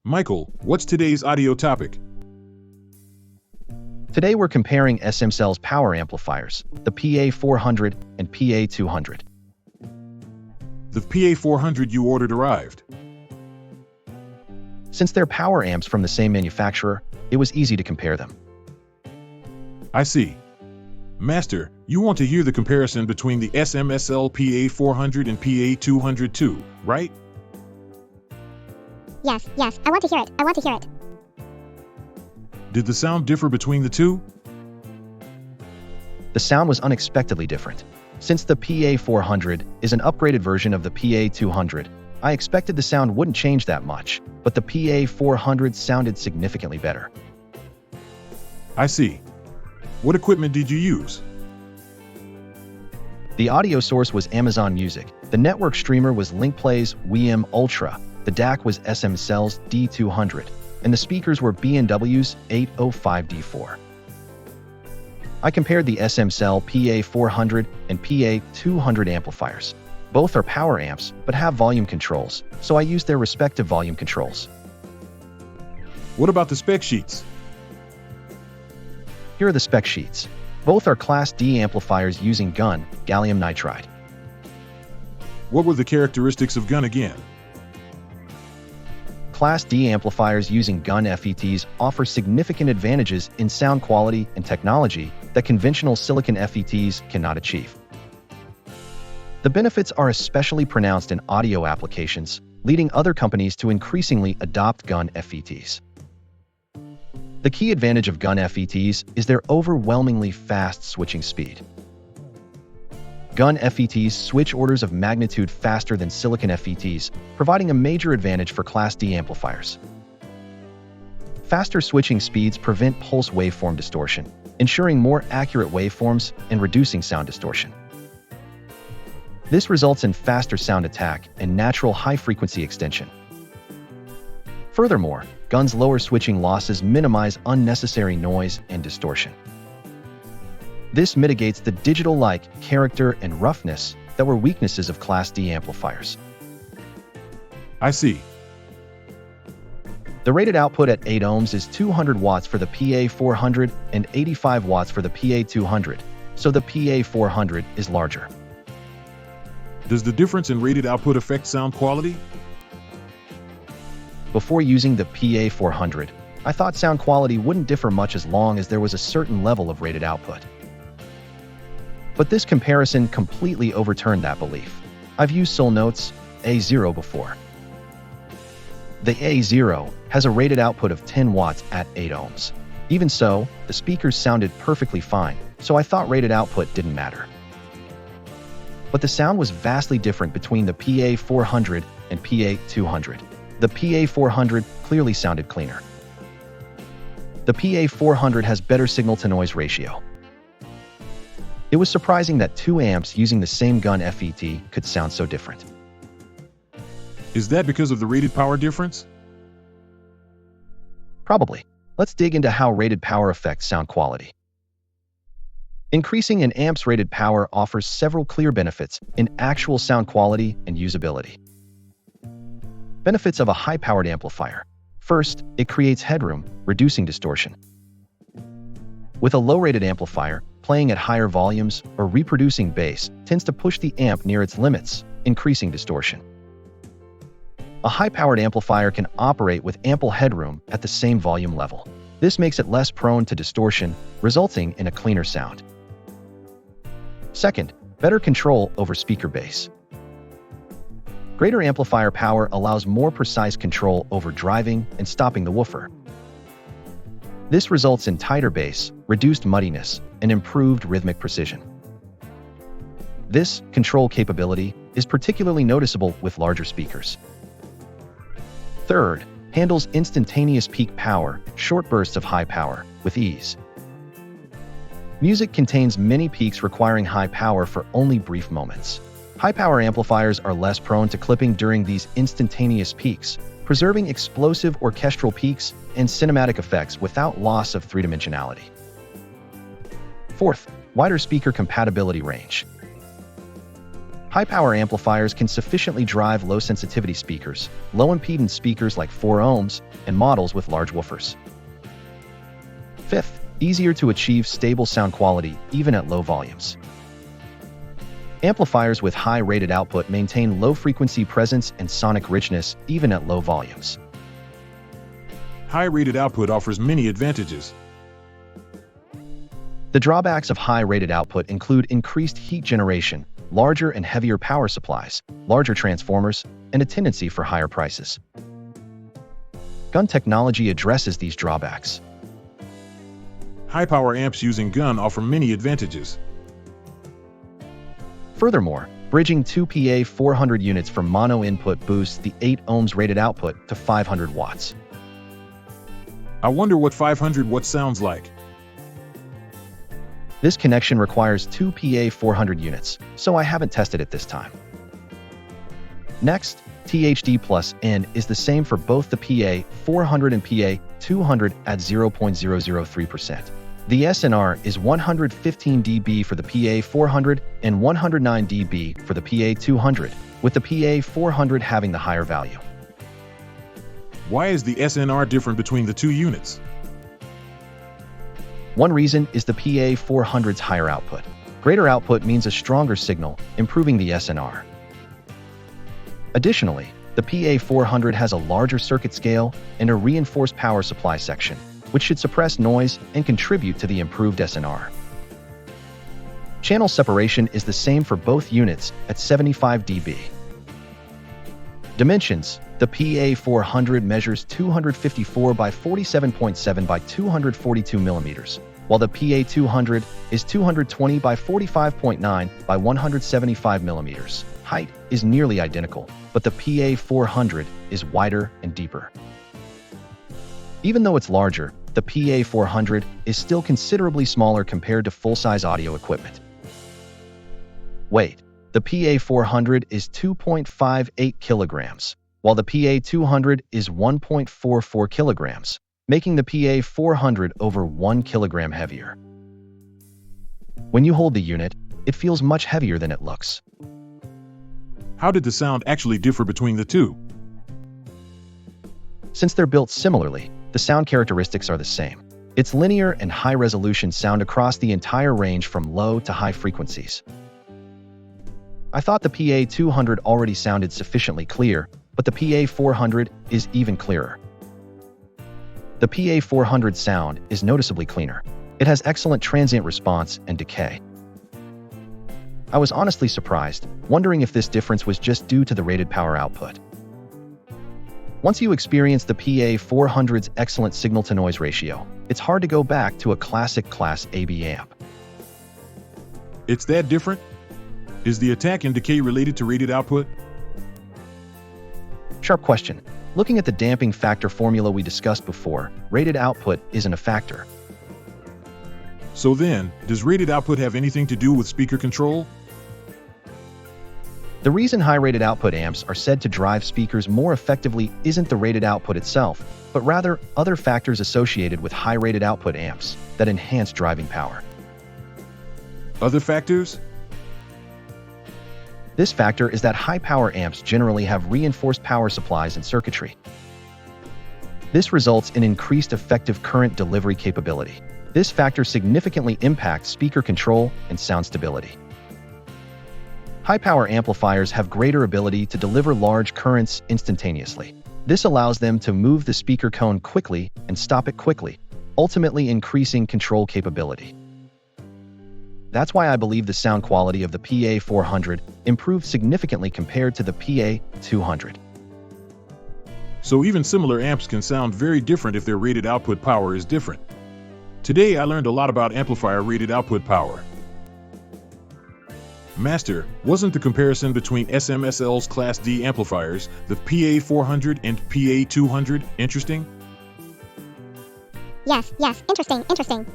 Michael, what's today's audio topic? Today we're comparing SMSL's power amplifiers, the PA400 and PA200. The PA400 you ordered arrived. Since they're power amps from the same manufacturer, it was easy to compare them. I see. Master, you want to hear the comparison between the SMSL PA400 and PA200 too, right? Yes, I want to hear it. Did the sound differ between the two? The sound was unexpectedly different. Since the PA400 is an upgraded version of the PA200, I expected the sound wouldn't change that much, but the PA400 sounded significantly better. I see. What equipment did you use? The audio source was Amazon Music, the network streamer was Linkplay's WM Ultra, the DAC was SMSL's D200, and the speakers were B&W's 805D4. I compared the SMSL PA400 and PA200 amplifiers. Both are power amps, but have volume controls, so I used their respective volume controls. What about the spec sheets? Here are the spec sheets. Both are Class D amplifiers using GaN, gallium nitride. What were the characteristics of GaN again? Class D amplifiers using GaN FETs offer significant advantages in sound quality and technology that conventional silicon FETs cannot achieve. The benefits are especially pronounced in audio applications, leading other companies to increasingly adopt GaN FETs. The key advantage of GaN FETs is their overwhelmingly fast switching speed. GaN FETs switch orders of magnitude faster than silicon FETs, providing a major advantage for Class D amplifiers. Faster switching speeds prevent pulse waveform distortion, ensuring more accurate waveforms and reducing sound distortion. This results in faster sound attack and natural high-frequency extension. Furthermore, GaN's lower switching losses minimize unnecessary noise and distortion. This mitigates the digital-like character and roughness that were weaknesses of Class D amplifiers. I see. The rated output at 8 ohms is 200 watts for the PA400 and 85 watts for the PA200, so the PA400 is larger. Does the difference in rated output affect sound quality? Before using the PA400, I thought sound quality wouldn't differ much as long as there was a certain level of rated output. But this comparison completely overturned that belief. I've used Soul Note's A0 before. The A0 has a rated output of 10 watts at 8 ohms. Even so, the speakers sounded perfectly fine, so I thought rated output didn't matter. But the sound was vastly different between the PA400 and PA200. The PA400 clearly sounded cleaner. The PA400 has better signal-to-noise ratio. It was surprising that two amps using the same GaN FET could sound so different. Is that because of the rated power difference? Probably. Let's dig into how rated power affects sound quality. Increasing an amp's rated power offers several clear benefits in actual sound quality and usability. Benefits of a high-powered amplifier. First, it creates headroom, reducing distortion. With a low-rated amplifier, playing at higher volumes or reproducing bass tends to push the amp near its limits, increasing distortion. A high-powered amplifier can operate with ample headroom at the same volume level. This makes it less prone to distortion, resulting in a cleaner sound. Second, better control over speaker bass. Greater amplifier power allows more precise control over driving and stopping the woofer. This results in tighter bass, reduced muddiness, and improved rhythmic precision. This control capability is particularly noticeable with larger speakers. Third, handles instantaneous peak power, short bursts of high power, with ease. Music contains many peaks requiring high power for only brief moments. High-power amplifiers are less prone to clipping during these instantaneous peaks, preserving explosive orchestral peaks and cinematic effects without loss of three-dimensionality. Fourth, wider speaker compatibility range. High-power amplifiers can sufficiently drive low-sensitivity speakers, low-impedance speakers like 4 ohms, and models with large woofers. Fifth, easier to achieve stable sound quality even at low volumes. Amplifiers with high rated output maintain low-frequency presence and sonic richness even at low volumes. High-rated output offers many advantages. The drawbacks of high-rated output include increased heat generation, larger and heavier power supplies, larger transformers, and a tendency for higher prices. GaN technology addresses these drawbacks. High-power amps using GaN offer many advantages. Furthermore, bridging two PA400 units from mono input boosts the 8 ohms rated output to 500 watts. I wonder what 500 watts sounds like. This connection requires two PA400 units, so I haven't tested it this time. Next, THD plus N is the same for both the PA400 and PA200 at 0.003%. The SNR is 115 dB for the PA400 and 109 dB for the PA200, with the PA400 having the higher value. Why is the SNR different between the two units? One reason is the PA400's higher output. Greater output means a stronger signal, improving the SNR. Additionally, the PA400 has a larger circuit scale and a reinforced power supply section, which should suppress noise and contribute to the improved SNR. Channel separation is the same for both units at 75 dB. Dimensions: the PA400 measures 254 by 47.7 by 242 millimeters, while the PA200 is 220 by 45.9 by 175 millimeters. Height is nearly identical, but the PA400 is wider and deeper. Even though it's larger, the PA400 is still considerably smaller compared to full-size audio equipment. Weight: the PA400 is 2.58 kilograms, while the PA200 is 1.44 kilograms, making the PA400 over 1 kilogram heavier. When you hold the unit, it feels much heavier than it looks. How did the sound actually differ between the two? Since they're built similarly, the sound characteristics are the same. It's linear and high-resolution sound across the entire range from low to high frequencies. I thought the PA200 already sounded sufficiently clear, but the PA400 is even clearer. The PA400 sound is noticeably cleaner. It has excellent transient response and decay. I was honestly surprised, wondering if this difference was just due to the rated power output. Once you experience the PA400's excellent signal-to-noise ratio, it's hard to go back to a classic Class AB amp. It's that different? Is the attack and decay related to rated output? Sharp question. Looking at the damping factor formula we discussed before, rated output isn't a factor. So then, does rated output have anything to do with speaker control? The reason high-rated output amps are said to drive speakers more effectively isn't the rated output itself, but rather other factors associated with high-rated output amps that enhance driving power. Other factors? This factor is that high-power amps generally have reinforced power supplies and circuitry. This results in increased effective current delivery capability. This factor significantly impacts speaker control and sound stability. High-power amplifiers have greater ability to deliver large currents instantaneously. This allows them to move the speaker cone quickly and stop it quickly, ultimately increasing control capability. That's why I believe the sound quality of the PA400 improved significantly compared to the PA200. So even similar amps can sound very different if their rated output power is different. Today I learned a lot about amplifier rated output power. Master, wasn't the comparison between SMSL's Class D amplifiers, the PA400 and PA200, interesting? Yes, interesting.